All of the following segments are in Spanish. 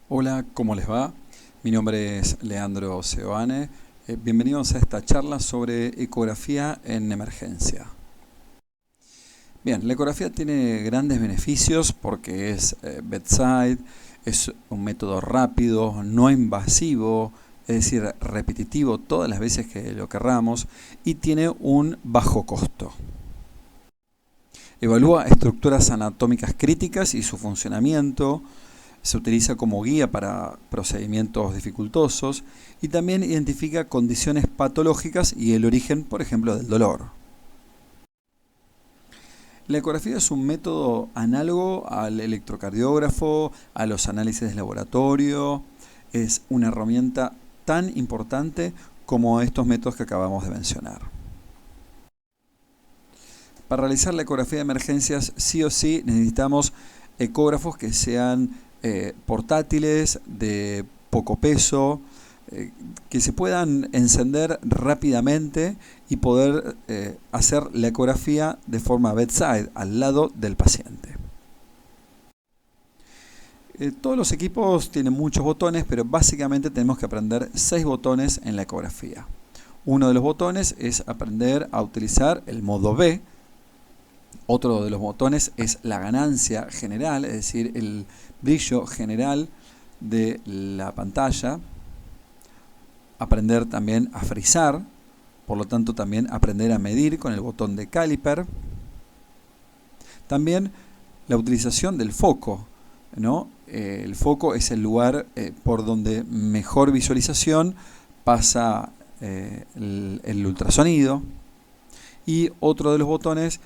Hola, ¿cómo les va? Mi nombre es Leandro Seoane. Bienvenidos a esta charla sobre ecografía en emergencia. Bien, la ecografía tiene grandes beneficios porque es bedside, es un método rápido, no invasivo, es decir, repetitivo todas las veces que lo querramos y tiene un bajo costo. Evalúa estructuras anatómicas críticas y su funcionamiento. Se utiliza como guía para procedimientos dificultosos y también identifica condiciones patológicas y el origen, por ejemplo, del dolor. La ecografía es un método análogo al electrocardiógrafo, a los análisis de laboratorio. Es una herramienta tan importante como estos métodos que acabamos de mencionar. Para realizar la ecografía de emergencias, sí o sí necesitamos ecógrafos que sean portátiles, de poco peso, que se puedan encender rápidamente y poder hacer la ecografía de forma bedside, al lado del paciente. Todos los equipos tienen muchos botones, pero básicamente tenemos que aprender 6 botones en la ecografía. Uno de los botones es aprender a utilizar el modo B. Otro de los botones es la ganancia general, es decir, el brillo general de la pantalla. Aprender también a frizar, por lo tanto también aprender a medir con el botón de caliper. También la utilización del foco, ¿no? El foco es el lugar por donde mejor visualización pasa el ultrasonido. Y otro de los botones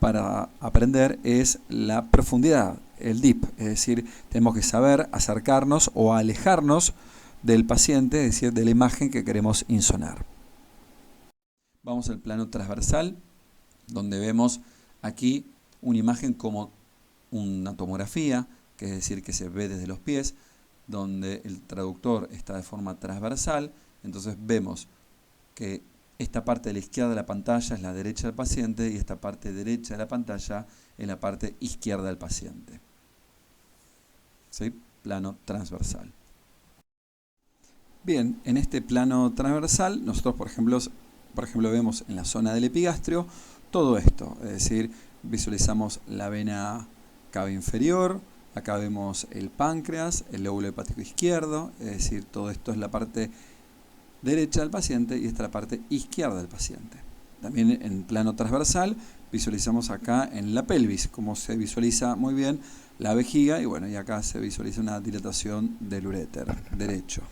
para aprender es la profundidad, el deep, es decir, tenemos que saber acercarnos o alejarnos del paciente, es decir, de la imagen que queremos insonar. Vamos al plano transversal, donde vemos aquí una imagen como una tomografía, que es decir, que se ve desde los pies, donde el traductor está de forma transversal. Entonces vemos que esta parte de la izquierda de la pantalla es la derecha del paciente y esta parte derecha de la pantalla es la parte izquierda del paciente. ¿Sí? Plano transversal. Bien, en este plano transversal nosotros por ejemplo vemos en la zona del epigastrio todo esto, es decir, visualizamos la vena cava inferior, acá vemos el páncreas, el lóbulo hepático izquierdo, es decir, todo esto es la parte derecha del paciente y esta es la parte izquierda del paciente. También en plano transversal visualizamos acá en la pelvis, como se visualiza muy bien la vejiga y bueno, y acá se visualiza una dilatación del uréter derecho.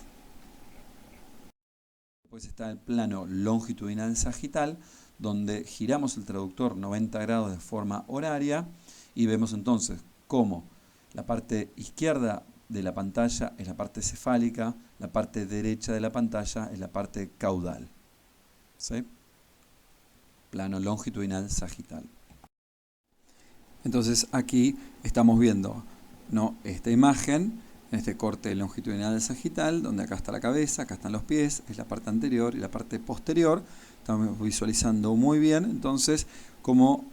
Después está el plano longitudinal sagital, donde giramos el traductor 90 grados de forma horaria y vemos entonces cómo la parte izquierda de la pantalla es la parte cefálica, la parte derecha de la pantalla es la parte caudal. ¿Sí? Plano longitudinal sagital. Entonces aquí estamos viendo, ¿no?, esta imagen, en este corte longitudinal sagital, donde acá está la cabeza, acá están los pies, es la parte anterior y la parte posterior. Estamos visualizando muy bien, entonces, cómo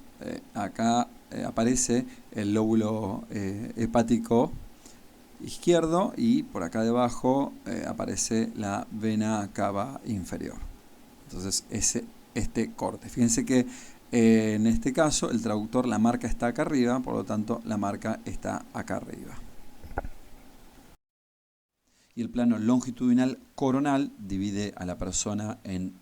acá aparece el lóbulo hepático izquierdo y por acá debajo aparece la vena cava inferior. Entonces este corte. Fíjense que en este caso el traductor, la marca está acá arriba, por lo tanto la marca está acá arriba. Y el plano longitudinal coronal divide a la persona en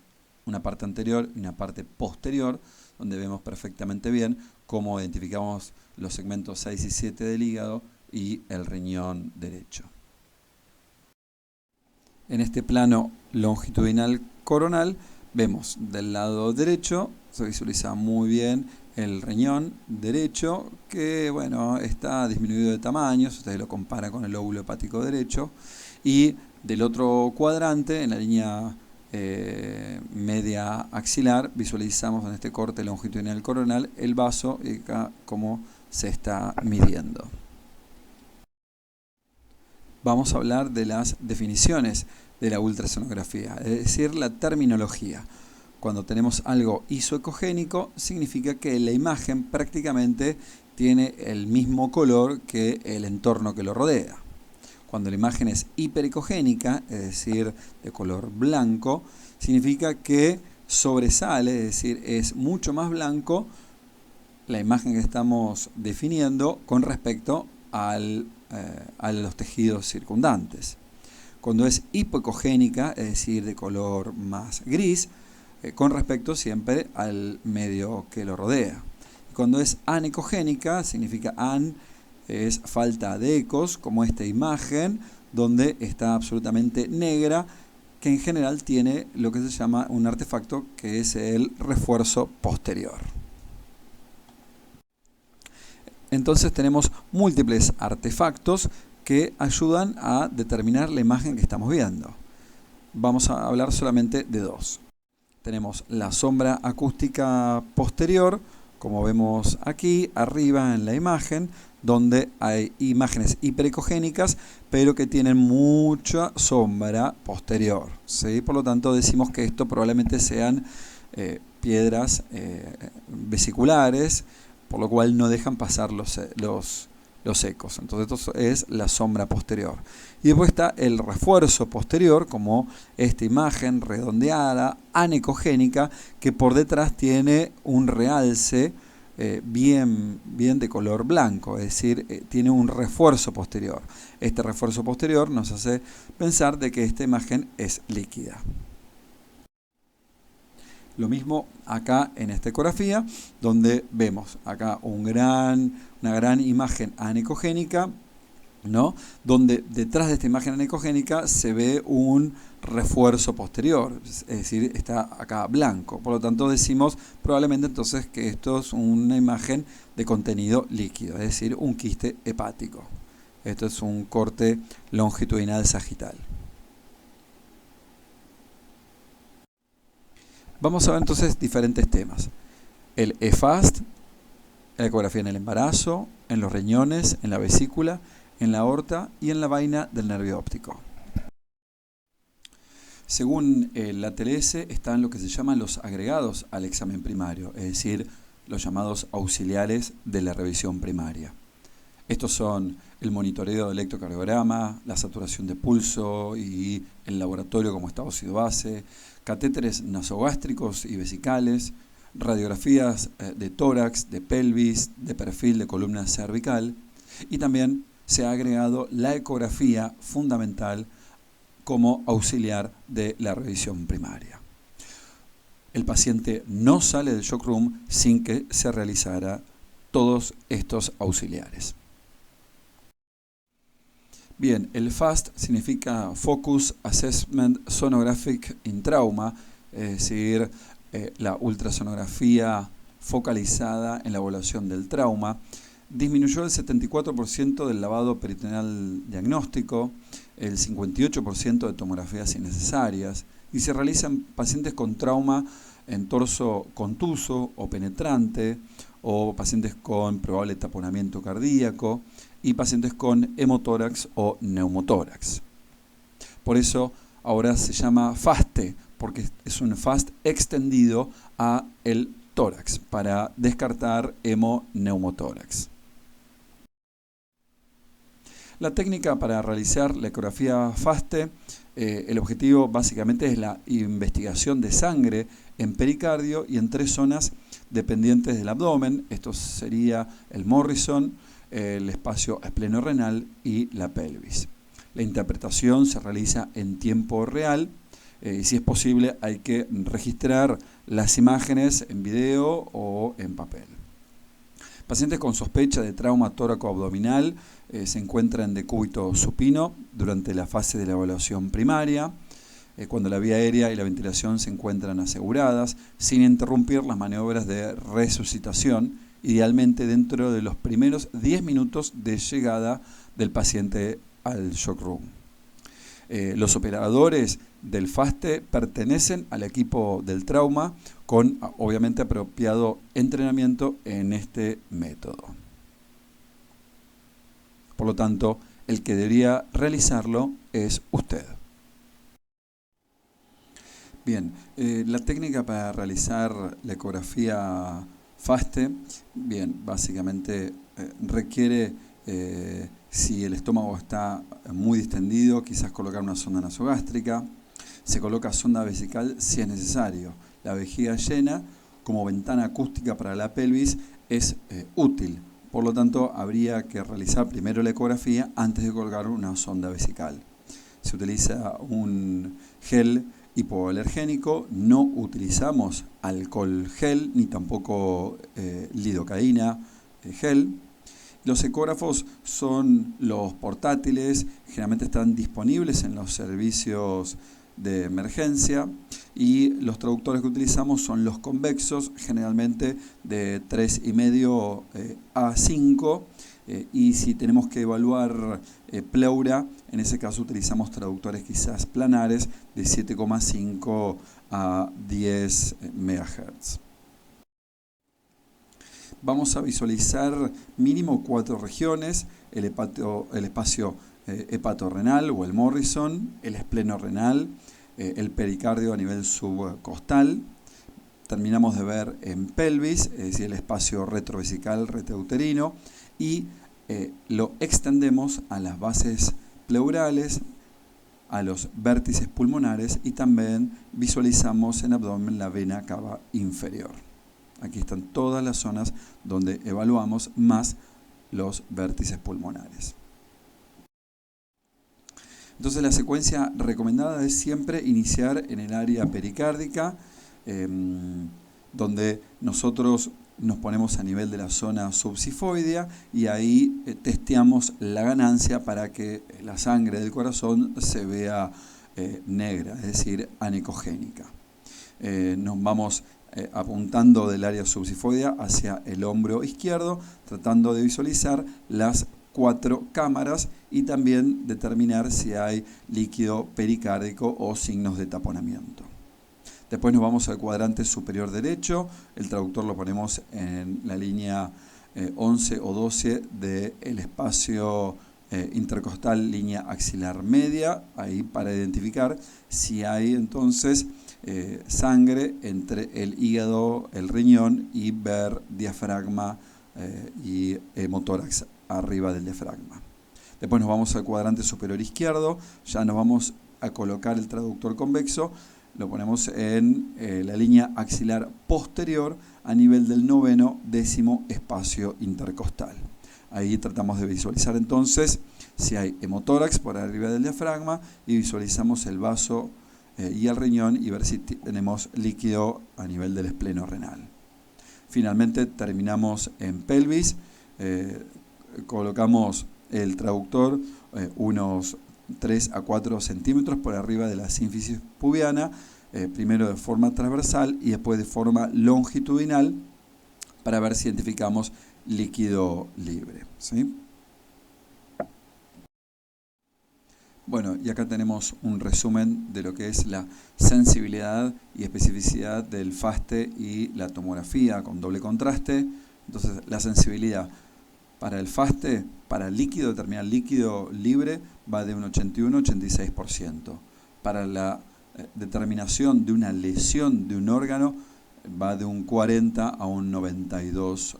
una parte anterior y una parte posterior, donde vemos perfectamente bien cómo identificamos los segmentos 6 y 7 del hígado y el riñón derecho. En este plano longitudinal coronal vemos del lado derecho, se visualiza muy bien el riñón derecho, que bueno, está disminuido de tamaño, si ustedes lo comparan con el lóbulo hepático derecho, y del otro cuadrante, en la línea media axilar, visualizamos en este corte longitudinal coronal el vaso y acá cómo se está midiendo. Vamos a hablar de las definiciones de la ultrasonografía, es decir, la terminología. Cuando tenemos algo isoecogénico, significa que la imagen prácticamente tiene el mismo color que el entorno que lo rodea. Cuando la imagen es hiperecogénica, es decir, de color blanco, significa que sobresale, es decir, es mucho más blanco la imagen que estamos definiendo con respecto a los tejidos circundantes. Cuando es hipoecogénica, es decir, de color más gris, con respecto siempre al medio que lo rodea. Cuando es anecogénica, significa an es falta de ecos, como esta imagen, donde está absolutamente negra, que en general tiene lo que se llama un artefacto que es el refuerzo posterior. Entonces tenemos múltiples artefactos que ayudan a determinar la imagen que estamos viendo. Vamos a hablar solamente de dos. Tenemos la sombra acústica posterior, como vemos aquí arriba en la imagen, donde hay imágenes hiperecogénicas, pero que tienen mucha sombra posterior, ¿sí? Por lo tanto, decimos que esto probablemente sean piedras vesiculares, por lo cual no dejan pasar los ecos. Entonces, esto es la sombra posterior. Y después está el refuerzo posterior, como esta imagen redondeada, anecogénica, que por detrás tiene un realce bien de color blanco, es decir, tiene un refuerzo posterior. Este refuerzo posterior nos hace pensar de que esta imagen es líquida. Lo mismo acá en esta ecografía, donde vemos acá una gran imagen anecogénica, ¿no? Donde detrás de esta imagen anecogénica se ve un refuerzo posterior, es decir, está acá blanco. Por lo tanto, decimos probablemente entonces que esto es una imagen de contenido líquido, es decir, un quiste hepático. Esto es un corte longitudinal sagital. Vamos a ver entonces diferentes temas. El EFAST, la ecografía en el embarazo, en los riñones, en la vesícula, en la aorta y en la vaina del nervio óptico. Según la TLS están lo que se llaman los agregados al examen primario, es decir, los llamados auxiliares de la revisión primaria. Estos son el monitoreo del electrocardiograma, la saturación de pulso y el laboratorio como está óxido base, catéteres nasogástricos y vesicales, radiografías de tórax, de pelvis, de perfil de columna cervical, y también se ha agregado la ecografía fundamental como auxiliar de la revisión primaria. El paciente no sale del shock room sin que se realizara todos estos auxiliares. Bien, el FAST significa Focus Assessment Sonographic in Trauma, es decir, la ultrasonografía focalizada en la evaluación del trauma. Disminuyó el 74% del lavado peritoneal diagnóstico, el 58% de tomografías innecesarias, y se realizan pacientes con trauma en torso contuso o penetrante, o pacientes con probable taponamiento cardíaco, y pacientes con hemotórax o neumotórax. Por eso ahora se llama FASTE, porque es un FAST extendido a el tórax, para descartar hemoneumotórax. La técnica para realizar la ecografía FASTE, el objetivo básicamente es la investigación de sangre en pericardio y en 3 zonas dependientes del abdomen. Esto sería el Morrison, el espacio esplenorenal y la pelvis. La interpretación se realiza en tiempo real y si es posible hay que registrar las imágenes en video o en papel. Pacientes con sospecha de trauma tóraco-abdominal se encuentran en decúbito supino durante la fase de la evaluación primaria, cuando la vía aérea y la ventilación se encuentran aseguradas, sin interrumpir las maniobras de resucitación, idealmente dentro de los primeros 10 minutos de llegada del paciente al shock room. Los operadores del FASTE pertenecen al equipo del trauma con obviamente apropiado entrenamiento en este método. Por lo tanto, el que debería realizarlo es usted. Bien, la técnica para realizar la ecografía FASTE, bien, básicamente requiere Si el estómago está muy distendido, quizás colocar una sonda nasogástrica. Se coloca sonda vesical si es necesario. La vejiga llena, como ventana acústica para la pelvis, es útil. Por lo tanto, habría que realizar primero la ecografía antes de colocar una sonda vesical. Se utiliza un gel hipoalergénico, no utilizamos alcohol gel ni tampoco lidocaína gel. Los ecógrafos son los portátiles, generalmente están disponibles en los servicios de emergencia, y los traductores que utilizamos son los convexos, generalmente de 3,5 a 5, y si tenemos que evaluar pleura, en ese caso utilizamos traductores quizás planares de 7,5 a 10 MHz. Vamos a visualizar mínimo 4 regiones: el espacio hepatorrenal o el Morrison, el espleno-renal, el pericardio a nivel subcostal. Terminamos de ver en pelvis, es decir, el espacio retrovesical retrauterino, y lo extendemos a las bases pleurales, a los vértices pulmonares, y también visualizamos en abdomen la vena cava inferior. Aquí están todas las zonas donde evaluamos, más los vértices pulmonares. Entonces la secuencia recomendada es siempre iniciar en el área pericárdica, donde nosotros nos ponemos a nivel de la zona subsifoidea, y ahí testeamos la ganancia para que la sangre del corazón se vea negra, es decir, anecogénica. Nos vamos apuntando del área subsifoidea hacia el hombro izquierdo, tratando de visualizar las 4 cámaras y también determinar si hay líquido pericárdico o signos de taponamiento. Después nos vamos al cuadrante superior derecho. El traductor lo ponemos en la línea 11 o 12 del espacio intercostal, línea axilar media, ahí para identificar si hay entonces sangre entre el hígado, el riñón, y ver diafragma y hemotórax arriba del diafragma. Después nos vamos al cuadrante superior izquierdo, ya nos vamos a colocar el traductor convexo, lo ponemos en la línea axilar posterior a nivel del 9º décimo espacio intercostal. Ahí tratamos de visualizar entonces si hay hemotórax por arriba del diafragma, y visualizamos el vaso y el riñón, y ver si tenemos líquido a nivel del espleno renal. Finalmente terminamos en pelvis, colocamos el traductor unos 3 a 4 centímetros por arriba de la sínfisis pubiana, primero de forma transversal y después de forma longitudinal, para ver si identificamos líquido libre, ¿sí? Bueno, y acá tenemos un resumen de lo que es la sensibilidad y especificidad del FASTE y la tomografía con doble contraste. Entonces, la sensibilidad para el FASTE, para el líquido, determinar líquido libre, va de un 81 a 86%. Para la determinación de una lesión de un órgano, va de un 40 a un 92%.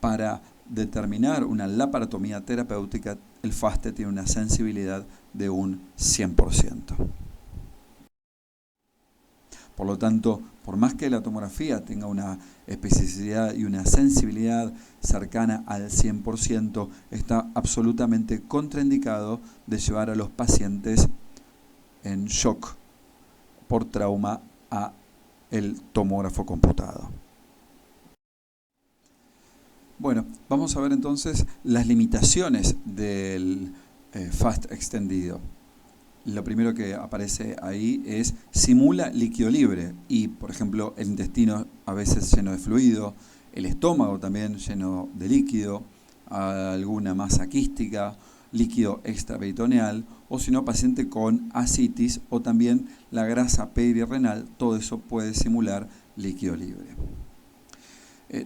Para determinar una laparotomía terapéutica, el FASTE tiene una sensibilidad de un 100%. Por lo tanto, por más que la tomografía tenga una especificidad y una sensibilidad cercana al 100%, está absolutamente contraindicado de llevar a los pacientes en shock por trauma a el tomógrafo computado. Bueno, vamos a ver entonces las limitaciones del FAST extendido. Lo primero que aparece ahí es simula líquido libre, y por ejemplo el intestino a veces lleno de fluido, el estómago también lleno de líquido, alguna masa quística, líquido extraperitoneal, o si no, paciente con ascitis, o también la grasa perirrenal. Todo eso puede simular líquido libre.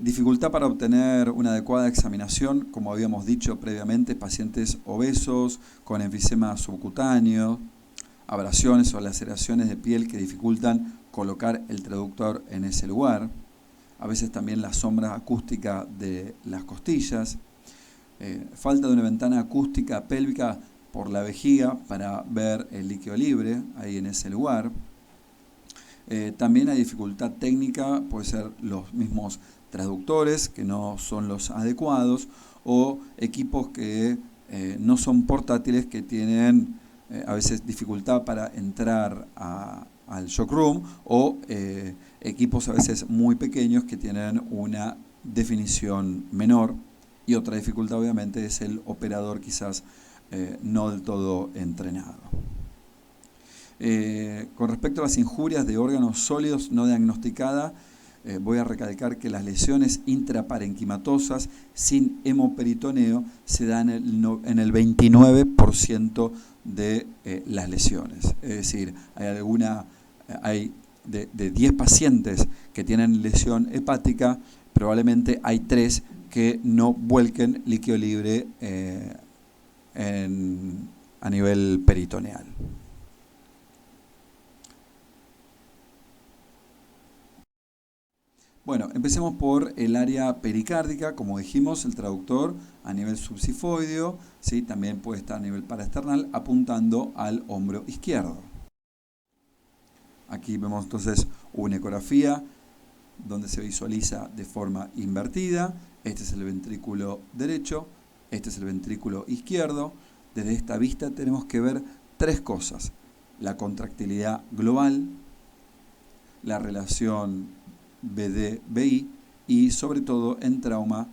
Dificultad para obtener una adecuada examinación, como habíamos dicho previamente: pacientes obesos, con enfisema subcutáneo, abrasiones o laceraciones de piel que dificultan colocar el traductor en ese lugar, a veces también la sombra acústica de las costillas, Falta de una ventana acústica pélvica por la vejiga para ver el líquido libre ahí en ese lugar. También hay dificultad técnica, puede ser los mismos traductores que no son los adecuados, o equipos que no son portátiles, que tienen a veces dificultad para entrar al shock room, o equipos a veces muy pequeños que tienen una definición menor. Y otra dificultad obviamente es el operador quizás no del todo entrenado. Con respecto a las injurias de órganos sólidos no diagnosticadas, voy a recalcar que las lesiones intraparenquimatosas sin hemoperitoneo se dan en el 29% de las lesiones. Es decir, hay de 10 pacientes que tienen lesión hepática, probablemente hay 3 que no vuelquen líquido libre a nivel peritoneal. Bueno, empecemos por el área pericárdica. Como dijimos, el traductor a nivel subsifoideo, ¿sí? También puede estar a nivel paraesternal apuntando al hombro izquierdo. Aquí vemos entonces una ecografía donde se visualiza de forma invertida. Este es el ventrículo derecho, este es el ventrículo izquierdo. Desde esta vista tenemos que ver 3 cosas: la contractilidad global, la relación BD-BI y sobre todo en trauma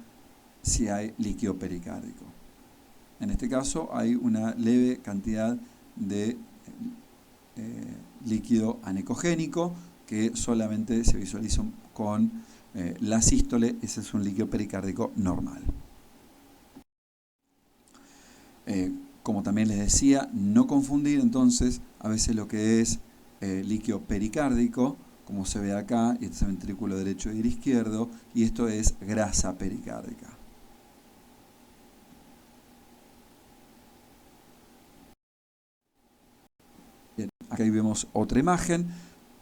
si hay líquido pericárdico. En este caso hay una leve cantidad de líquido anecogénico que solamente se visualiza con la sístole. Ese es un líquido pericárdico normal. Como también les decía, no confundir entonces a veces lo que es líquido pericárdico, como se ve acá, este es el ventrículo derecho y el izquierdo, y esto es grasa pericárdica. Bien, aquí vemos otra imagen,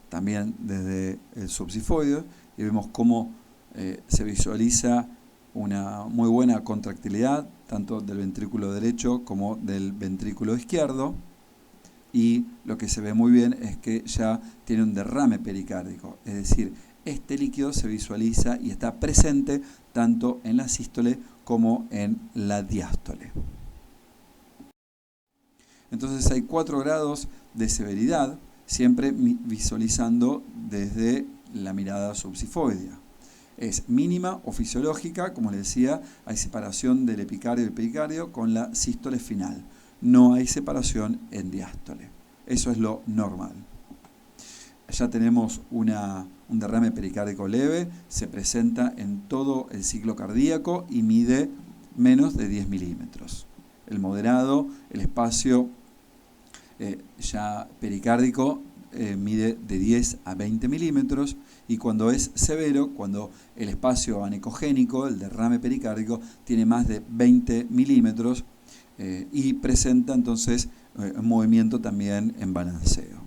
también desde el subsifoide, y vemos cómo se visualiza una muy buena contractilidad, tanto del ventrículo derecho como del ventrículo izquierdo. Y lo que se ve muy bien es que ya tiene un derrame pericárdico, es decir, este líquido se visualiza y está presente tanto en la sístole como en la diástole. Entonces hay 4 grados de severidad, siempre visualizando desde la mirada subsifoidea. Es mínima o fisiológica, como les decía, hay separación del epicardio y el pericardio con la sístole final. No hay separación en diástole. Eso es lo normal. Ya tenemos un derrame pericárdico leve, se presenta en todo el ciclo cardíaco y mide menos de 10 milímetros. El moderado, el espacio ya pericárdico mide de 10 a 20 milímetros, y cuando es severo, cuando el espacio anecogénico, el derrame pericárdico, tiene más de 20 milímetros, y presenta entonces un movimiento también en balanceo.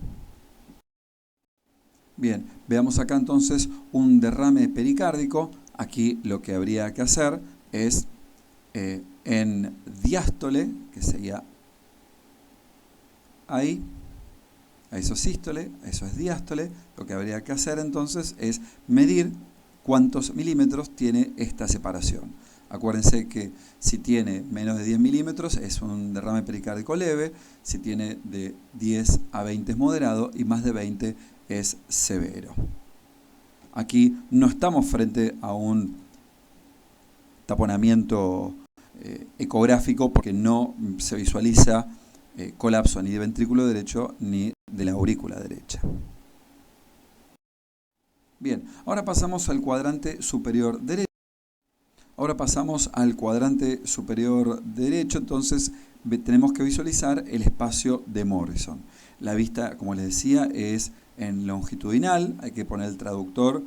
Bien, veamos acá entonces un derrame pericárdico. Aquí lo que habría que hacer es en diástole, que sería ahí, a eso es sístole, a eso es diástole, lo que habría que hacer entonces es medir cuántos milímetros tiene esta separación. Acuérdense que si tiene menos de 10 milímetros es un derrame pericárdico leve, si tiene de 10 a 20 es moderado y más de 20 es severo. Aquí no estamos frente a un taponamiento ecográfico porque no se visualiza colapso ni de ventrículo derecho ni de la aurícula derecha. Bien, ahora pasamos al cuadrante superior derecho. Entonces tenemos que visualizar el espacio de Morrison. La vista, como les decía, es en longitudinal, hay que poner el traductor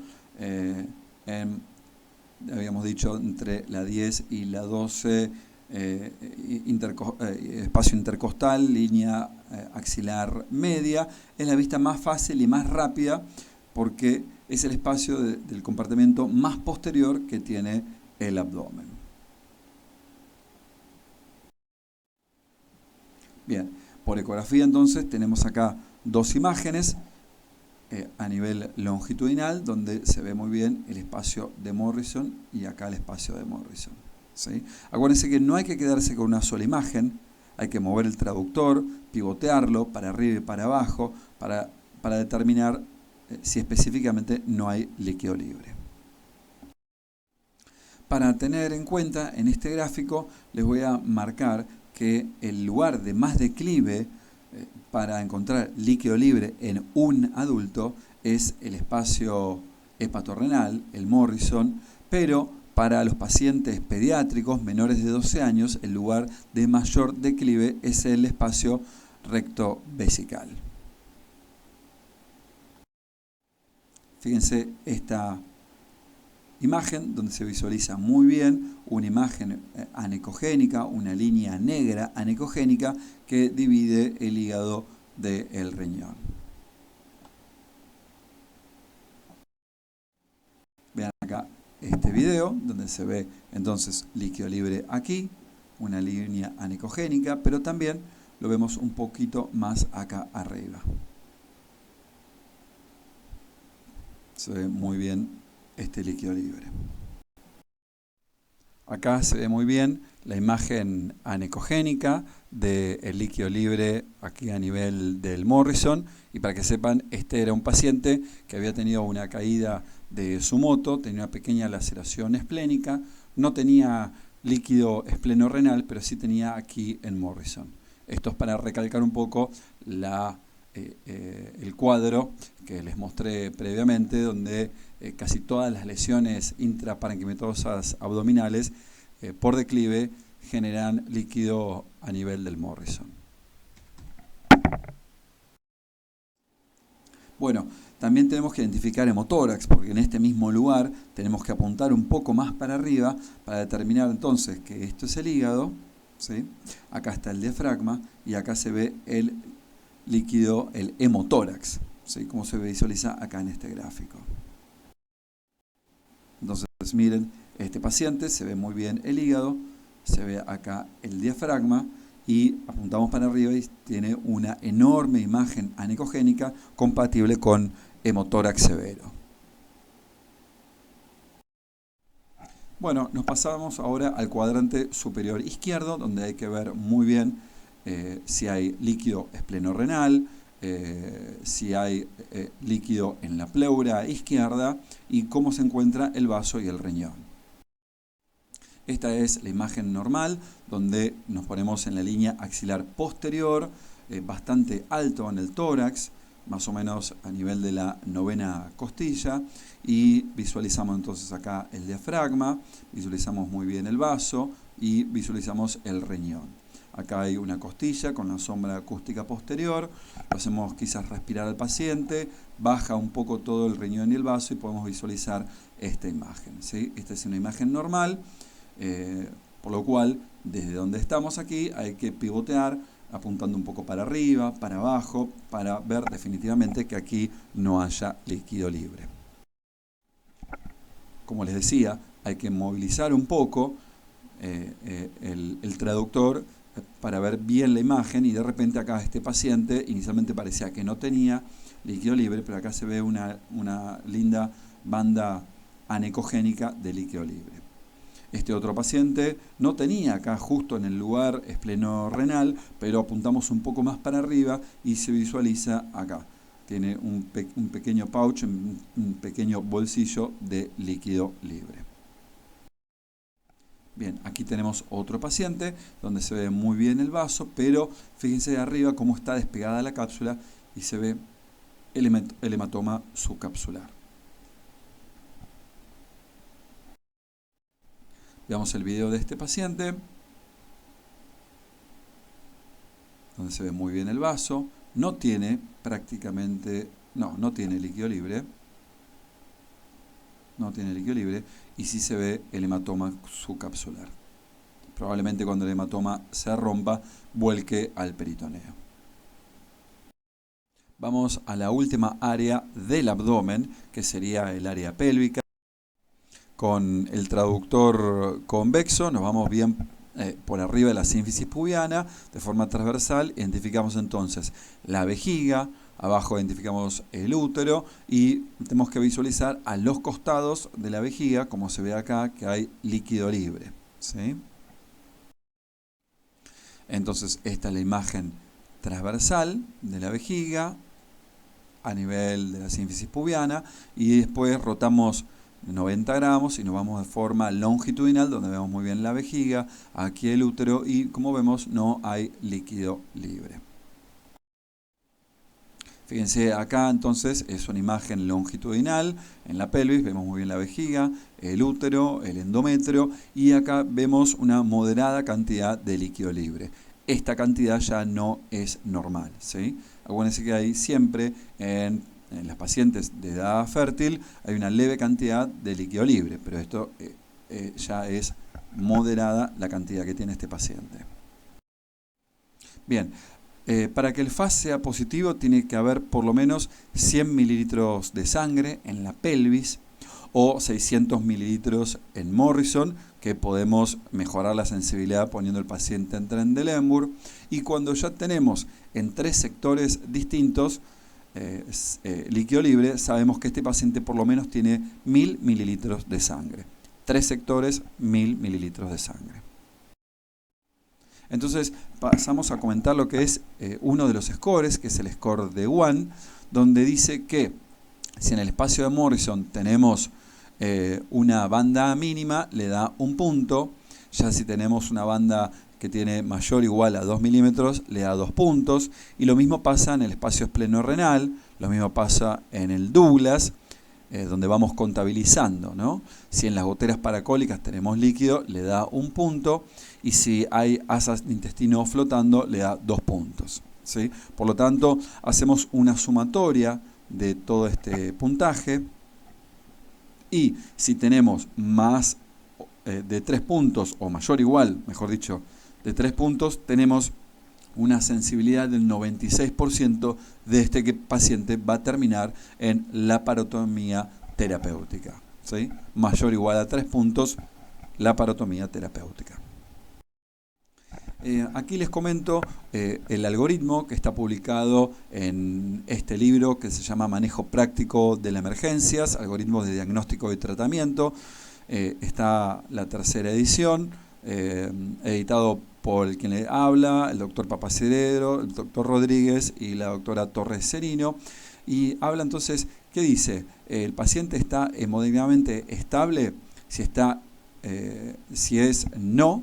habíamos dicho, entre la 10 y la 12, espacio intercostal, línea axilar media. Es la vista más fácil y más rápida porque es el espacio del compartimento más posterior que tiene el abdomen. Bien, por ecografía entonces tenemos acá dos imágenes a nivel longitudinal donde se ve muy bien el espacio de Morrison y acá el espacio de Morrison, ¿sí? Acuérdense que no hay que quedarse con una sola imagen, hay que mover el traductor, pivotearlo para arriba y para abajo para determinar si específicamente no hay líquido libre. Para tener en cuenta en este gráfico les voy a marcar que el lugar de más declive para encontrar líquido libre en un adulto es el espacio hepatorrenal, el Morrison, pero para los pacientes pediátricos menores de 12 años el lugar de mayor declive es el espacio rectovesical. Fíjense esta imagen donde se visualiza muy bien una imagen anecogénica, una línea negra anecogénica que divide el hígado del riñón. Vean acá este video donde se ve entonces líquido libre aquí, una línea anecogénica, pero también lo vemos un poquito más acá arriba. Se ve muy bien este líquido libre. Acá se ve muy bien la imagen anecogénica del líquido libre aquí a nivel del Morrison, y para que sepan, este era un paciente que había tenido una caída de su moto, tenía una pequeña laceración esplénica, no tenía líquido esplenorrenal, pero sí tenía aquí en Morrison. Esto es para recalcar un poco el cuadro que les mostré previamente, donde casi todas las lesiones intraparenquimatosas abdominales por declive generan líquido a nivel del Morrison. Bueno, también tenemos que identificar hemotórax, porque en este mismo lugar tenemos que apuntar un poco más para arriba para determinar entonces que esto es el hígado, ¿sí? Acá está el diafragma y acá se ve el líquido, el hemotórax, ¿sí? Como se visualiza acá en este gráfico. Entonces miren, este paciente se ve muy bien el hígado, se ve acá el diafragma y apuntamos para arriba y tiene una enorme imagen anecogénica compatible con hemotórax severo. Bueno, nos pasamos ahora al cuadrante superior izquierdo, donde hay que ver muy bien si hay líquido esplenorrenal, si hay líquido en la pleura izquierda y cómo se encuentra el vaso y el riñón. Esta es la imagen normal, donde nos ponemos en la línea axilar posterior, bastante alto en el tórax, más o menos a nivel de la novena costilla, y visualizamos entonces acá el diafragma, visualizamos muy bien el vaso y visualizamos el riñón. Acá hay una costilla con la sombra acústica posterior, lo hacemos quizás respirar al paciente, baja un poco todo el riñón y el vaso y podemos visualizar esta imagen, ¿sí? Esta es una imagen normal, por lo cual desde donde estamos aquí hay que pivotear apuntando un poco para arriba, para abajo, para ver definitivamente que aquí no haya líquido libre. Como les decía, hay que movilizar un poco el traductor para ver bien la imagen, y de repente acá este paciente inicialmente parecía que no tenía líquido libre, pero acá se ve una linda banda anecogénica de líquido libre. Este otro paciente no tenía acá justo en el lugar esplenorrenal, pero apuntamos un poco más para arriba y se visualiza acá. Tiene un pequeño pouch, un pequeño bolsillo de líquido libre. Bien, aquí tenemos otro paciente donde se ve muy bien el vaso, pero fíjense de arriba cómo está despegada la cápsula y se ve el hematoma subcapsular. Veamos el video de este paciente, donde se ve muy bien el vaso. No tiene no tiene líquido libre. No tiene líquido libre y sí se ve el hematoma subcapsular. Probablemente cuando el hematoma se rompa, vuelque al peritoneo. Vamos a la última área del abdomen, que sería el área pélvica. Con el traductor convexo nos vamos bien por arriba de la sínfisis pubiana, de forma transversal. Identificamos entonces la vejiga, abajo identificamos el útero y tenemos que visualizar a los costados de la vejiga, como se ve acá, que hay líquido libre, ¿sí? Entonces esta es la imagen transversal de la vejiga a nivel de la sínfisis pubiana, y después rotamos 90 grados y nos vamos de forma longitudinal, donde vemos muy bien la vejiga, aquí el útero, y como vemos no hay líquido libre. Fíjense acá entonces es una imagen longitudinal en la pelvis, vemos muy bien la vejiga, el útero, el endometrio, y acá vemos una moderada cantidad de líquido libre. Esta cantidad ya no es normal, ¿sí? Acuérdense que hay siempre en las pacientes de edad fértil hay una leve cantidad de líquido libre, pero esto ya es moderada la cantidad que tiene este paciente. Bien, para que el FAS sea positivo tiene que haber por lo menos 100 mililitros de sangre en la pelvis o 600 mililitros en Morrison, que podemos mejorar la sensibilidad poniendo el paciente en Trendelenburg. Y cuando ya tenemos en 3 sectores distintos líquido libre, sabemos que este paciente por lo menos tiene 1000 mililitros de sangre. 3 sectores, 1000 mililitros de sangre. Entonces pasamos a comentar lo que es uno de los scores, que es el score de One, donde dice que si en el espacio de Morrison tenemos una banda mínima, le da 1 punto. Ya si tenemos una banda que tiene mayor o igual a 2 milímetros, le da 2 puntos. Y lo mismo pasa en el espacio esplenorenal, lo mismo pasa en el Douglas, donde vamos contabilizando, ¿no? Si en las goteras paracólicas tenemos líquido, le da 1 punto. Y si hay asas de intestino flotando, le da 2 puntos, ¿sí? Por lo tanto, hacemos una sumatoria de todo este puntaje. Y si tenemos más de 3 puntos, o mayor o igual, mejor dicho, de 3 puntos, tenemos una sensibilidad del 96% de este paciente va a terminar en laparotomía terapéutica, ¿sí? Mayor o igual a 3 puntos, laparotomía terapéutica. Aquí les comento el algoritmo que está publicado en este libro que se llama Manejo Práctico de las Emergencias, Algoritmos de Diagnóstico y Tratamiento. Está la 3ª edición, editado por quien le habla, el doctor Papaceredro, el doctor Rodríguez y la doctora Torres Serino. Y habla entonces, ¿qué dice? El paciente está hemodinámicamente estable. Si es no,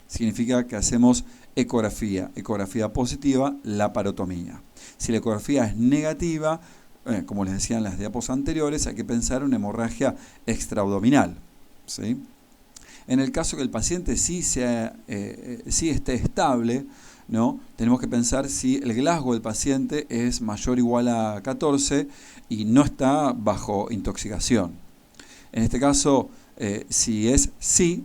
significa que hacemos ecografía positiva, laparotomía. Si la ecografía es negativa, como les decía en las diapos anteriores, hay que pensar en una hemorragia extraabdominal, ¿sí? En el caso que el paciente sí esté estable, ¿no? Tenemos que pensar si el Glasgow del paciente es mayor o igual a 14 y no está bajo intoxicación. En este caso, si es sí,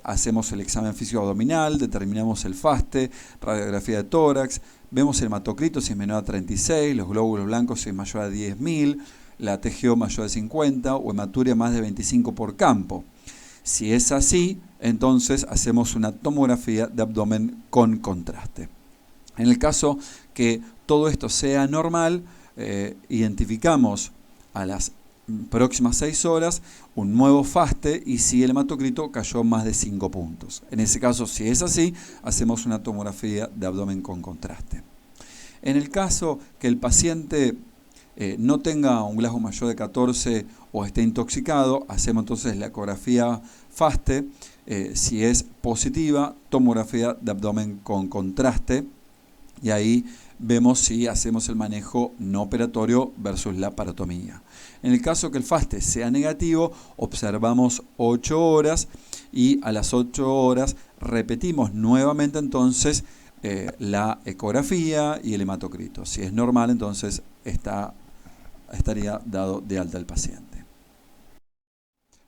hacemos el examen físico abdominal, determinamos el FASTE, radiografía de tórax, vemos el hematocrito si es menor a 36, los glóbulos blancos si es mayor a 10.000, la TGO mayor a 50 o hematuria más de 25 por campo. Si es así, entonces hacemos una tomografía de abdomen con contraste. En el caso que todo esto sea normal, identificamos a las próximas 6 horas un nuevo FASTE y si el hematocrito cayó más de 5 puntos. En ese caso, si es así, hacemos una tomografía de abdomen con contraste. En el caso que el paciente no tenga un Glasgow mayor de 14 o esté intoxicado, hacemos entonces la ecografía FASTE. Si es positiva, tomografía de abdomen con contraste, y ahí vemos si hacemos el manejo no operatorio versus la laparotomía. En el caso que el FASTE sea negativo, observamos 8 horas y a las 8 horas repetimos nuevamente entonces la ecografía y el hematocrito. Si es normal, entonces estaría dado de alta el paciente.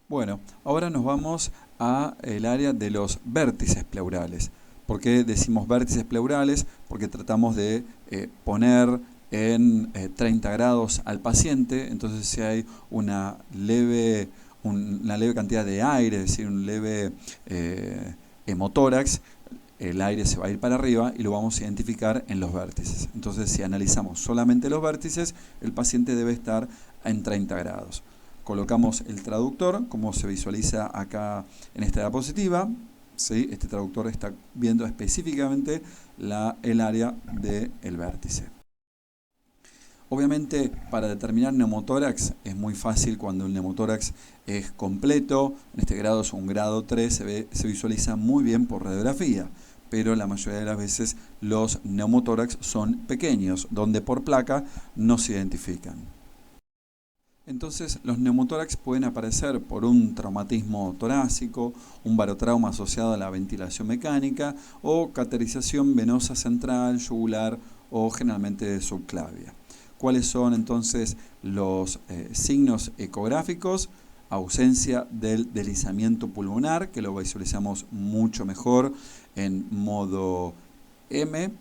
Bueno, ahora nos vamos al área de los vértices pleurales. ¿Por qué decimos vértices pleurales? Porque tratamos de poner en 30 grados al paciente. Entonces, si hay una leve cantidad de aire, es decir, un leve hemotórax, el aire se va a ir para arriba y lo vamos a identificar en los vértices. Entonces, si analizamos solamente los vértices, el paciente debe estar en 30 grados. Colocamos el traductor, como se visualiza acá en esta diapositiva. ¿Sí? Este traductor está viendo específicamente el área del vértice. Obviamente, para determinar neumotórax es muy fácil cuando el neumotórax es completo. En este grado es un grado 3, se visualiza muy bien por radiografía, pero la mayoría de las veces los neumotórax son pequeños, donde por placa no se identifican. Entonces, los neumotórax pueden aparecer por un traumatismo torácico, un barotrauma asociado a la ventilación mecánica o cateterización venosa central, yugular o generalmente subclavia. ¿Cuáles son entonces los signos ecográficos? Ausencia del deslizamiento pulmonar, que lo visualizamos mucho mejor en modo M,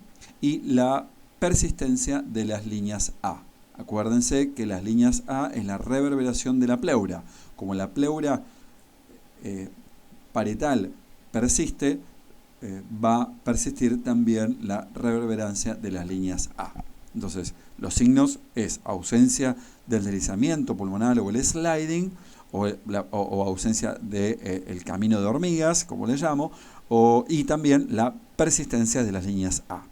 y la persistencia de las líneas A. Acuérdense que las líneas A es la reverberación de la pleura. Como la pleura parietal persiste, va a persistir también la reverberancia de las líneas A. Entonces, los signos es ausencia del deslizamiento pulmonar o el sliding, o ausencia del camino de hormigas, como le llamo, y también la persistencia de las líneas A.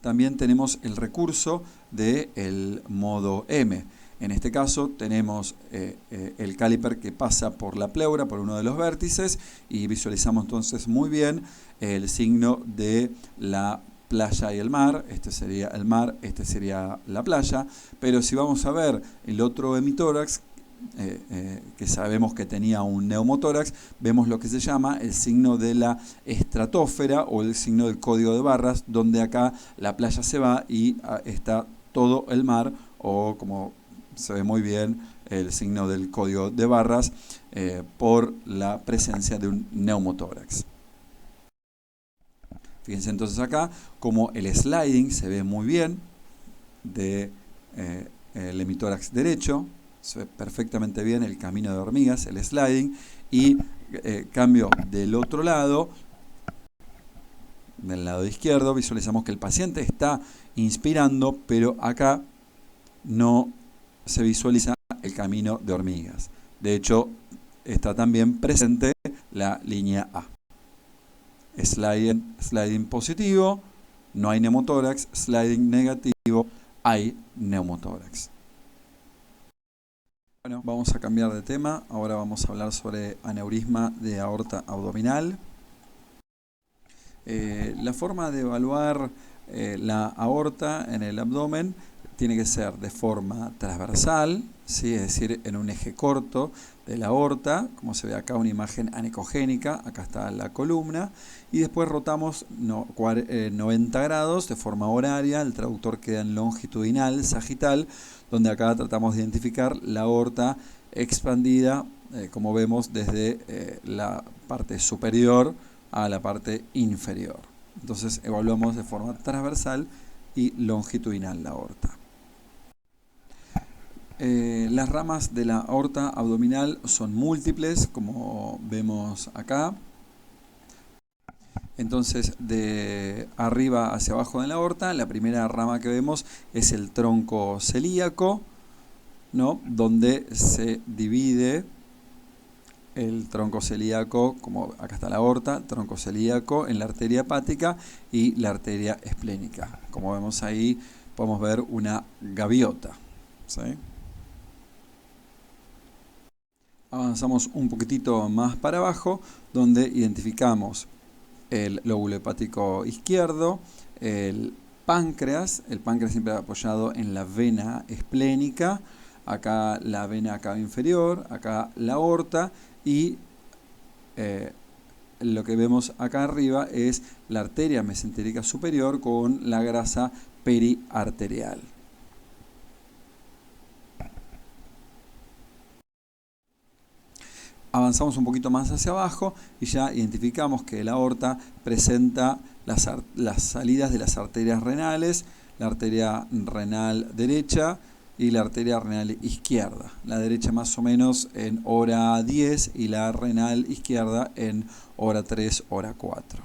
También tenemos el recurso del modo M. En este caso tenemos el caliper que pasa por la pleura, por uno de los vértices, y visualizamos entonces muy bien el signo de la playa y el mar. Este sería el mar, este sería la playa. Pero si vamos a ver el otro hemitórax, que sabemos que tenía un neumotórax, vemos lo que se llama el signo de la estratosfera o el signo del código de barras, donde acá la playa se va y está todo el mar, o como se ve muy bien el signo del código de barras, por la presencia de un neumotórax. Fíjense entonces acá como el sliding se ve muy bien del hemitórax derecho. Se ve perfectamente bien el camino de hormigas, el sliding, y cambio del otro lado, del lado izquierdo, visualizamos que el paciente está inspirando, pero acá no se visualiza el camino de hormigas. De hecho, está también presente la línea A. Sliding positivo, no hay neumotórax; sliding negativo, hay neumotórax. Bueno, vamos a cambiar de tema. Ahora vamos a hablar sobre aneurisma de aorta abdominal. La forma de evaluar la aorta en el abdomen tiene que ser de forma transversal, ¿sí? Es decir, en un eje corto de la aorta, como se ve acá una imagen anecogénica, acá está la columna, y después rotamos 90 grados de forma horaria, el traductor queda en longitudinal, sagital, donde acá tratamos de identificar la aorta expandida, como vemos, desde la parte superior a la parte inferior. Entonces evaluamos de forma transversal y longitudinal la aorta. Las ramas de la aorta abdominal son múltiples, como vemos acá. Entonces, de arriba hacia abajo de la aorta, la primera rama que vemos es el tronco celíaco, ¿no? Donde se divide el tronco celíaco, como acá está la aorta, tronco celíaco, en la arteria hepática y la arteria esplénica. Como vemos ahí, podemos ver una gaviota, ¿sí? Avanzamos un poquitito más para abajo, donde identificamos el lóbulo hepático izquierdo, el páncreas siempre apoyado en la vena esplénica, acá la vena cava inferior, acá la aorta, y lo que vemos acá arriba es la arteria mesentérica superior con la grasa periarterial. Avanzamos un poquito más hacia abajo y ya identificamos que la aorta presenta las salidas de las arterias renales, la arteria renal derecha, y la arteria renal izquierda. La derecha más o menos en hora 10 y la renal izquierda en hora 3, hora 4.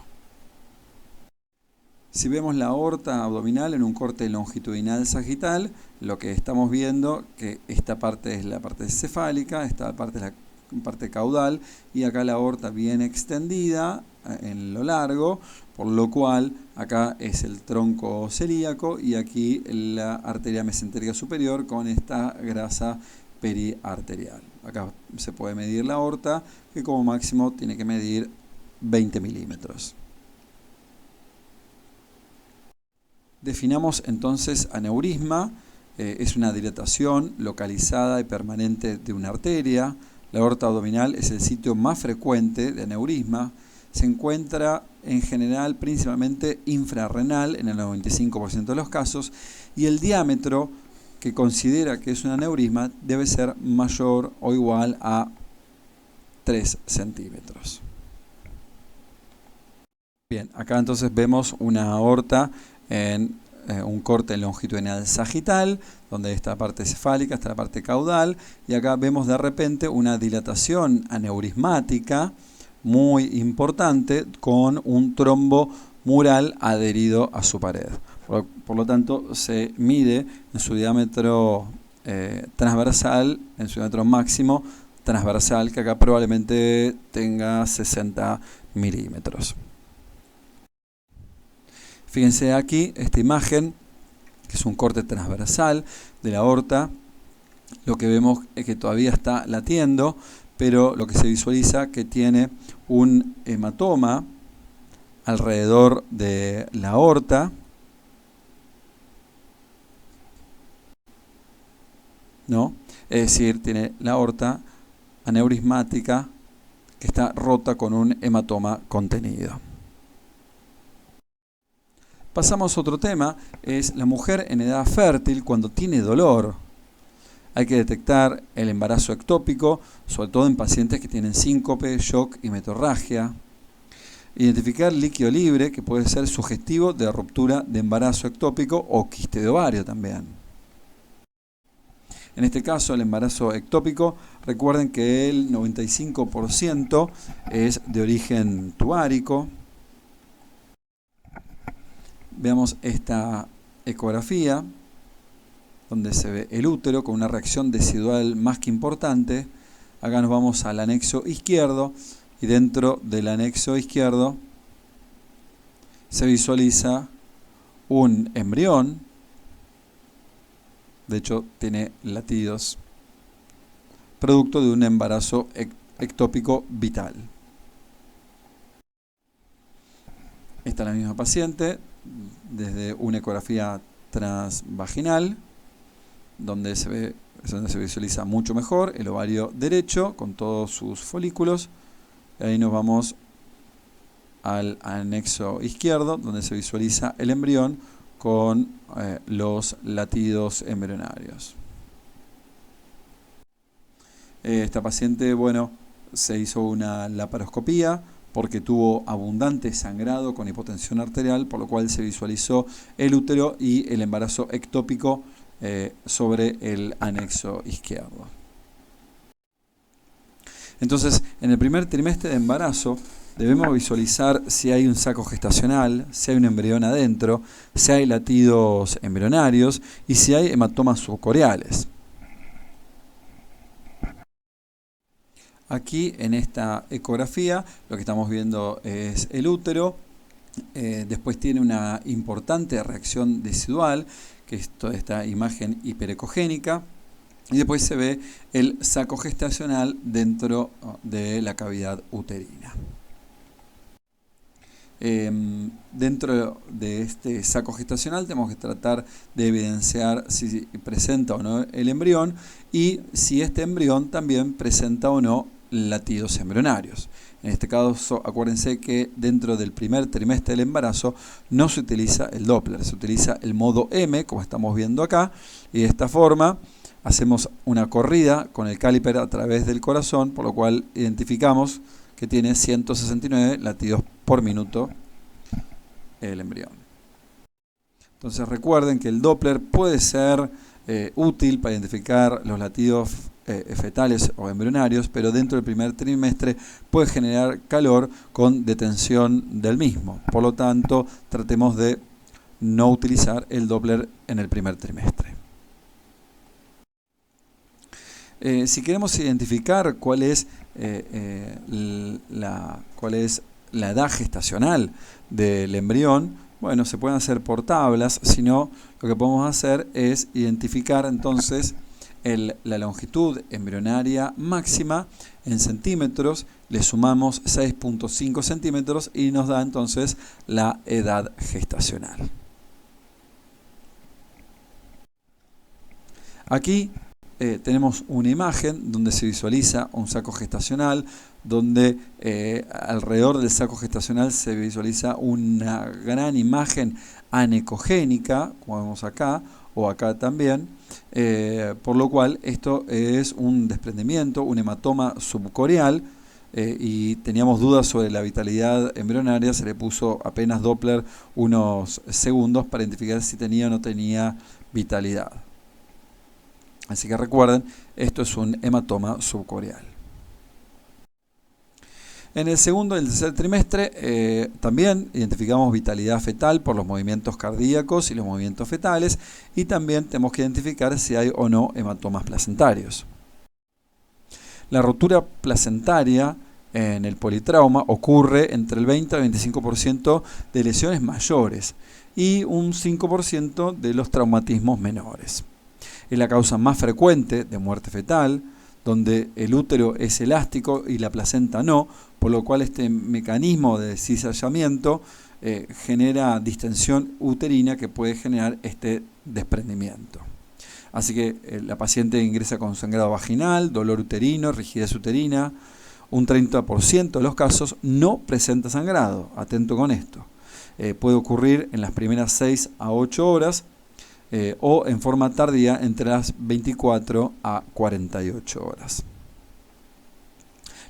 Si vemos la aorta abdominal en un corte longitudinal sagital, lo que estamos viendo que esta parte es la parte cefálica, esta parte es la parte caudal y acá la aorta bien extendida en lo largo, por lo cual acá es el tronco celíaco y aquí la arteria mesentérica superior con esta grasa periarterial. Acá se puede medir la aorta, que como máximo tiene que medir 20 milímetros. Definamos entonces aneurisma. Es una dilatación localizada y permanente de una arteria. La aorta abdominal es el sitio más frecuente de aneurisma. Se encuentra en general principalmente infrarrenal en el 95% de los casos y el diámetro que considera que es un aneurisma debe ser mayor o igual a 3 centímetros. Bien, acá entonces vemos una aorta en un corte longitudinal sagital, donde esta parte cefálica, está la parte caudal, y acá vemos de repente una dilatación aneurismática muy importante con un trombo mural adherido a su pared. Por lo tanto, se mide en su diámetro transversal, en su diámetro máximo transversal, que acá probablemente tenga 60 milímetros. Fíjense aquí esta imagen, que es un corte transversal de la aorta. Lo que vemos es que todavía está latiendo, pero lo que se visualiza que tiene un hematoma alrededor de la aorta, ¿no? Es decir, tiene la aorta aneurismática que está rota con un hematoma contenido. Pasamos a otro tema, es la mujer en edad fértil cuando tiene dolor. Hay que detectar el embarazo ectópico, sobre todo en pacientes que tienen síncope, shock y metorragia. Identificar líquido libre, que puede ser sugestivo de ruptura de embarazo ectópico o quiste de ovario también. En este caso, el embarazo ectópico, recuerden que el 95% es de origen tubárico. Veamos esta ecografía, donde se ve el útero con una reacción decidual más que importante. Acá nos vamos al anexo izquierdo y dentro del anexo izquierdo se visualiza un embrión. De hecho, tiene latidos, producto de un embarazo ectópico vital. Esta es la misma paciente, desde una ecografía transvaginal, donde se visualiza mucho mejor el ovario derecho con todos sus folículos. Y ahí nos vamos al anexo izquierdo, donde se visualiza el embrión con los latidos embrionarios. Esta paciente, bueno, se hizo una laparoscopía porque tuvo abundante sangrado con hipotensión arterial, por lo cual se visualizó el útero y el embarazo ectópico sobre el anexo izquierdo. Entonces, en el primer trimestre de embarazo debemos visualizar si hay un saco gestacional, si hay un embrión adentro, si hay latidos embrionarios y si hay hematomas subcoriales. Aquí en esta ecografía lo que estamos viendo es el útero, después tiene una importante reacción decidual, que es toda esta imagen hiperecogénica, y después se ve el saco gestacional dentro de la cavidad uterina. Dentro de este saco gestacional tenemos que tratar de evidenciar si presenta o no el embrión y si este embrión también presenta o no latidos embrionarios. En este caso, acuérdense que dentro del primer trimestre del embarazo no se utiliza el Doppler, se utiliza el modo M, como estamos viendo acá, y de esta forma hacemos una corrida con el caliper a través del corazón, por lo cual identificamos que tiene 169 latidos por minuto el embrión. Entonces recuerden que el Doppler puede ser útil para identificar los latidos fetales o embrionarios, pero dentro del primer trimestre puede generar calor con detención del mismo. Por lo tanto, tratemos de no utilizar el Doppler en el primer trimestre. Si queremos identificar cuál es la edad gestacional del embrión, bueno, se pueden hacer por tablas, sino lo que podemos hacer es identificar entonces la longitud embrionaria máxima en centímetros, le sumamos 6.5 centímetros y nos da entonces la edad gestacional. Aquí tenemos una imagen donde se visualiza un saco gestacional, donde alrededor del saco gestacional se visualiza una gran imagen anecogénica, como vemos acá, o acá también, por lo cual esto es un desprendimiento, un hematoma subcorial, y teníamos dudas sobre la vitalidad embrionaria, se le puso apenas Doppler unos segundos para identificar si tenía o no tenía vitalidad. Así que recuerden, esto es un hematoma subcorial. En el segundo y el tercer trimestre también identificamos vitalidad fetal por los movimientos cardíacos y los movimientos fetales, y también tenemos que identificar si hay o no hematomas placentarios. La rotura placentaria en el politrauma ocurre entre el 20 al 25% de lesiones mayores y un 5% de los traumatismos menores. Es la causa más frecuente de muerte fetal, donde el útero es elástico y la placenta no, por lo cual este mecanismo de cizallamiento genera distensión uterina que puede generar este desprendimiento. Así que la paciente ingresa con sangrado vaginal, dolor uterino, rigidez uterina. Un 30% de los casos no presenta sangrado, atento con esto. Puede ocurrir en las primeras 6 a 8 horas, o en forma tardía entre las 24 a 48 horas.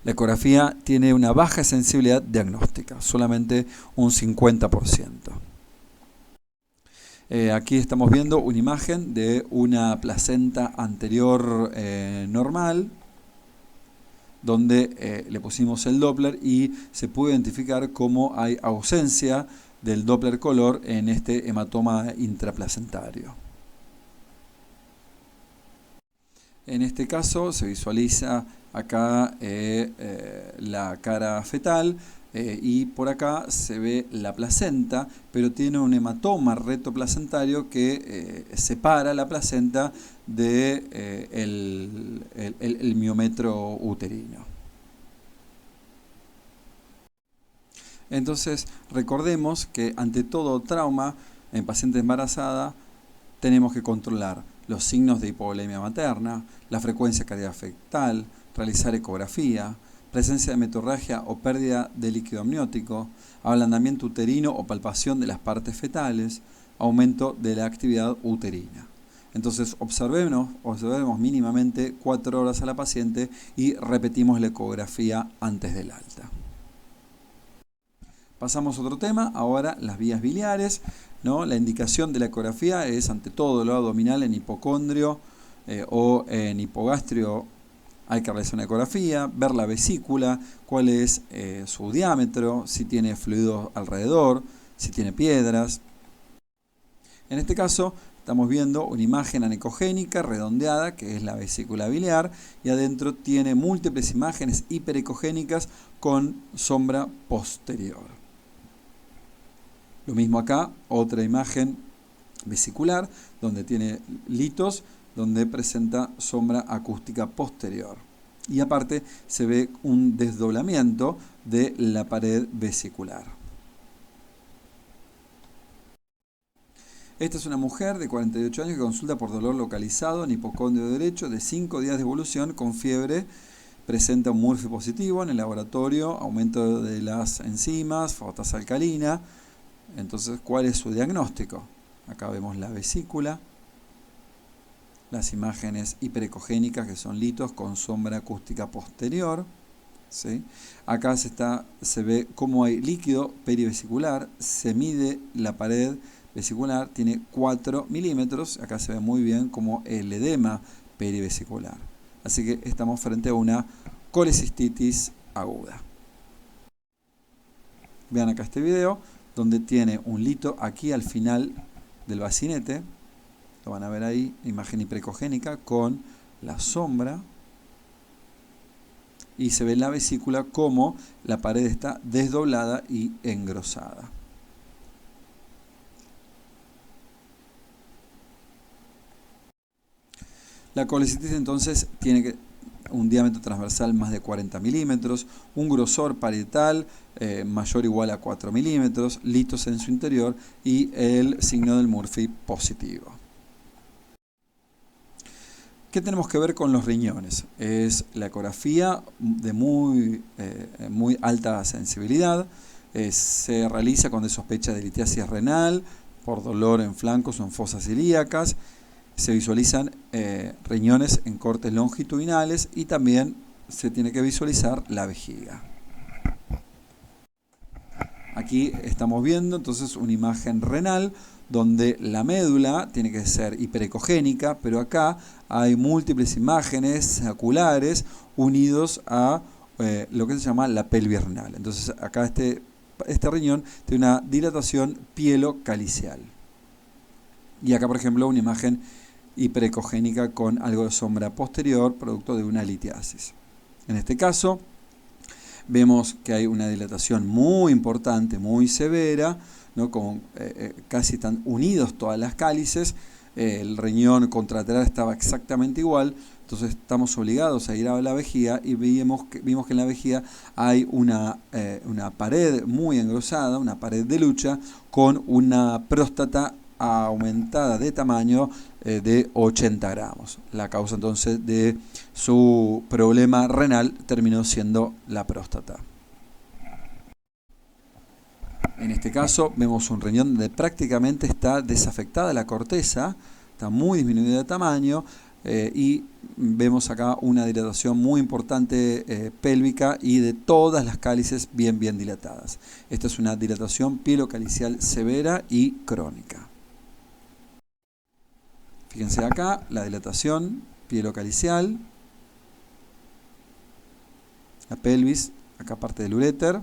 La ecografía tiene una baja sensibilidad diagnóstica, solamente un 50%. Aquí estamos viendo una imagen de una placenta anterior normal, donde le pusimos el Doppler y se puede identificar cómo hay ausencia del Doppler color en este hematoma intraplacentario. En este caso se visualiza acá la cara fetal y por acá se ve la placenta, pero tiene un hematoma retoplacentario que separa la placenta del el miometro uterino. Entonces, recordemos que ante todo trauma en paciente embarazada tenemos que controlar los signos de hipovolemia materna, la frecuencia cardíaca fetal, realizar ecografía, presencia de metorragia o pérdida de líquido amniótico, ablandamiento uterino o palpación de las partes fetales, aumento de la actividad uterina. Entonces, observemos mínimamente 4 horas a la paciente y repetimos la ecografía antes del alta. Pasamos a otro tema, ahora las vías biliares, ¿no? La indicación de la ecografía es ante todo dolor abdominal en hipocondrio o en hipogastrio. Hay que realizar una ecografía, ver la vesícula, cuál es su diámetro, si tiene fluido alrededor, si tiene piedras. En este caso estamos viendo una imagen anecogénica redondeada, que es la vesícula biliar, y adentro tiene múltiples imágenes hiperecogénicas con sombra posterior. Lo mismo acá, otra imagen vesicular, donde tiene litos, donde presenta sombra acústica posterior. Y aparte se ve un desdoblamiento de la pared vesicular. Esta es una mujer de 48 años que consulta por dolor localizado en hipocondrio derecho de 5 días de evolución con fiebre. Presenta un Murphy positivo en el laboratorio, aumento de las enzimas, fosfatasa alcalina. Entonces, ¿cuál es su diagnóstico? Acá vemos la vesícula, las imágenes hiperecogénicas que son litos con sombra acústica posterior, ¿sí? Acá se ve cómo hay líquido perivesicular, se mide la pared vesicular tiene 4 milímetros. Acá se ve muy bien como el edema perivesicular. Así que estamos frente a una colecistitis aguda. Vean acá este video donde tiene un lito aquí al final del bacinete. Lo van a ver ahí, imagen hiperecogénica con la sombra. Y se ve en la vesícula como la pared está desdoblada y engrosada. La colecistitis entonces tiene un diámetro transversal más de 40 milímetros, un grosor parietal mayor o igual a 4 milímetros, litos en su interior y el signo del Murphy positivo. ¿Qué tenemos que ver con los riñones? Es la ecografía de muy alta sensibilidad. Se realiza cuando se sospecha de litiasis renal, por dolor en flancos o en fosas ilíacas. Se visualizan riñones en cortes longitudinales y también se tiene que visualizar la vejiga. Aquí estamos viendo entonces una imagen renal donde la médula tiene que ser hiperecogénica, pero acá hay múltiples imágenes oculares unidos a lo que se llama la pelvis renal. Entonces acá este riñón tiene una dilatación pielocalicial. Y acá, por ejemplo, una imagen hiperecogénica con algo de sombra posterior, producto de una litiasis. En este caso, vemos que hay una dilatación muy importante, muy severa, ¿no? Como casi están unidos todas las cálices. El riñón contralateral estaba exactamente igual, entonces estamos obligados a ir a la vejiga y vimos que en la vejiga hay una pared muy engrosada, una pared de lucha, con una próstata aumentada de tamaño de 80 gramos. La causa entonces de su problema renal terminó siendo la próstata. En este caso vemos un riñón donde prácticamente está desafectada la corteza, está muy disminuida de tamaño y vemos acá una dilatación muy importante pélvica y de todas las cálices bien dilatadas. Esta es una dilatación pielocalicial severa y crónica. Fíjense acá la dilatación pielocalicial, la pelvis, acá parte del uréter.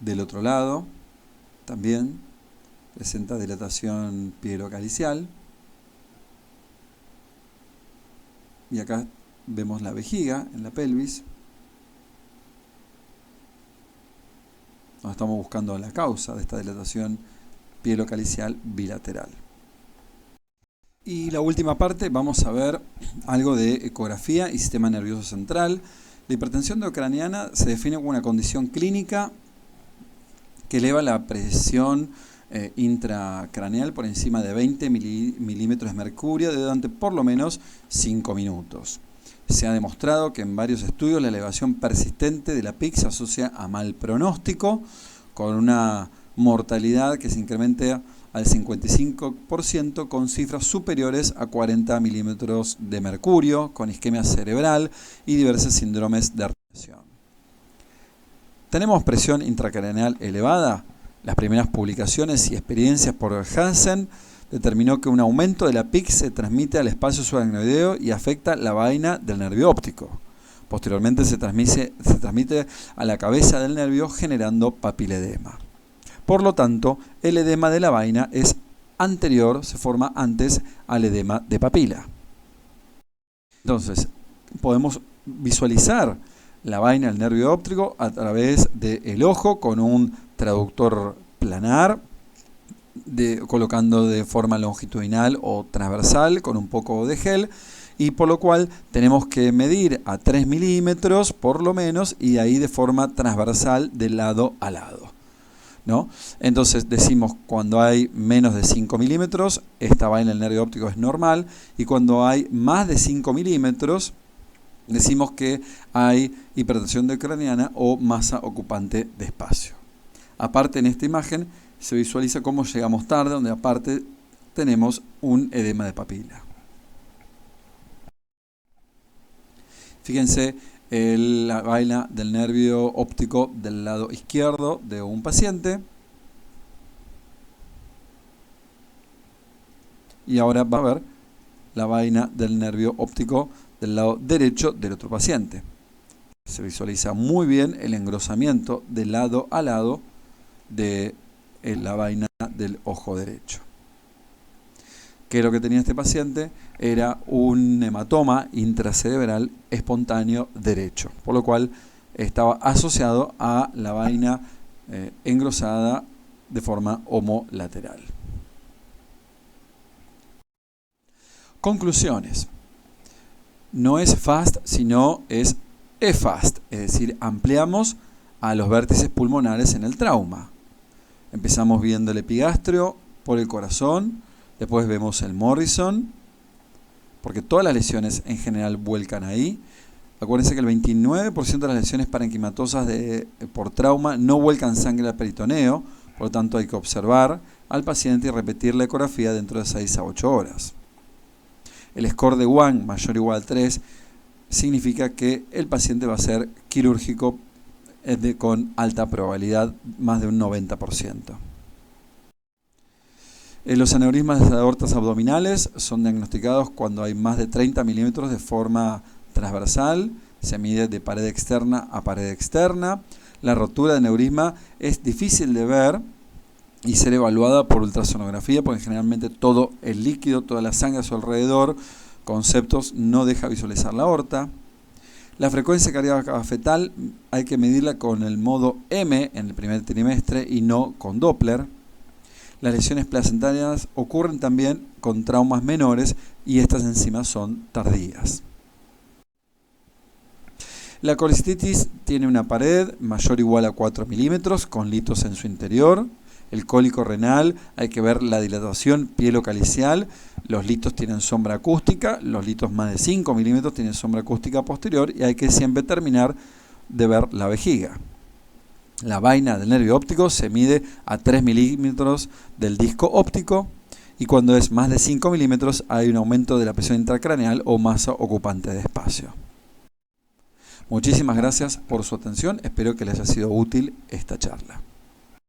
Del otro lado también presenta dilatación pielocalicial. Y acá vemos la vejiga en la pelvis. Nos estamos buscando la causa de esta dilatación pielocalicial bilateral. Y la última parte vamos a ver algo de ecografía y sistema nervioso central. La hipertensión endocraniana se define como una condición clínica que eleva la presión intracraneal por encima de 20 milímetros de mercurio durante por lo menos 5 minutos. Se ha demostrado que en varios estudios la elevación persistente de la PIC se asocia a mal pronóstico, con una mortalidad que se incrementa al 55% con cifras superiores a 40 milímetros de mercurio, con isquemia cerebral y diversos síndromes de articulación. ¿Tenemos presión intracraneal elevada? Las primeras publicaciones y experiencias por Hansen determinó que un aumento de la PIC se transmite al espacio subaracnoideo y afecta la vaina del nervio óptico. Posteriormente se transmite a la cabeza del nervio generando papiledema. Por lo tanto, el edema de la vaina es anterior, se forma antes al edema de papila. Entonces, podemos visualizar la vaina del nervio óptico a través del ojo con un traductor planar, colocando de forma longitudinal o transversal con un poco de gel, y por lo cual tenemos que medir a 3 milímetros por lo menos y ahí de forma transversal de lado a lado, ¿no? Entonces decimos cuando hay menos de 5 milímetros, esta vaina del nervio óptico es normal, y cuando hay más de 5 milímetros, decimos que hay hipertensión endocraniana o masa ocupante de espacio. Aparte, en esta imagen se visualiza cómo llegamos tarde, donde aparte tenemos un edema de papila. Fíjense la vaina del nervio óptico del lado izquierdo de un paciente. Y ahora va a ver la vaina del nervio óptico del lado derecho del otro paciente. Se visualiza muy bien el engrosamiento de lado a lado de la vaina del ojo derecho. ¿Qué es lo que tenía este paciente? Era un hematoma intracerebral espontáneo derecho, por lo cual estaba asociado a la vaina engrosada de forma homolateral. Conclusiones. No es FAST, sino es EFAST, es decir, ampliamos a los vértices pulmonares en el trauma. Empezamos viendo el epigastrio por el corazón, después vemos el Morrison, porque todas las lesiones en general vuelcan ahí. Acuérdense que el 29% de las lesiones parenquimatosas por trauma no vuelcan sangre al peritoneo, por lo tanto hay que observar al paciente y repetir la ecografía dentro de 6 a 8 horas. El score de Wang mayor o igual a 3 significa que el paciente va a ser quirúrgico con alta probabilidad, más de un 90%. Los aneurismas de las aortas abdominales son diagnosticados cuando hay más de 30 milímetros de forma transversal, se mide de pared externa a pared externa. La rotura de aneurisma es difícil de ver y ser evaluada por ultrasonografía, porque generalmente todo el líquido, toda la sangre a su alrededor, conceptos, no deja visualizar la aorta. La frecuencia cardíaca fetal hay que medirla con el modo M en el primer trimestre y no con Doppler. Las lesiones placentarias ocurren también con traumas menores y estas enzimas son tardías. La colecistitis tiene una pared mayor o igual a 4 milímetros con litos en su interior. El cólico renal, hay que ver la dilatación pielocalicial. Los litos tienen sombra acústica, los litos más de 5 milímetros tienen sombra acústica posterior y hay que siempre terminar de ver la vejiga. La vaina del nervio óptico se mide a 3 milímetros del disco óptico y cuando es más de 5 milímetros hay un aumento de la presión intracraneal o masa ocupante de espacio. Muchísimas gracias por su atención, espero que les haya sido útil esta charla.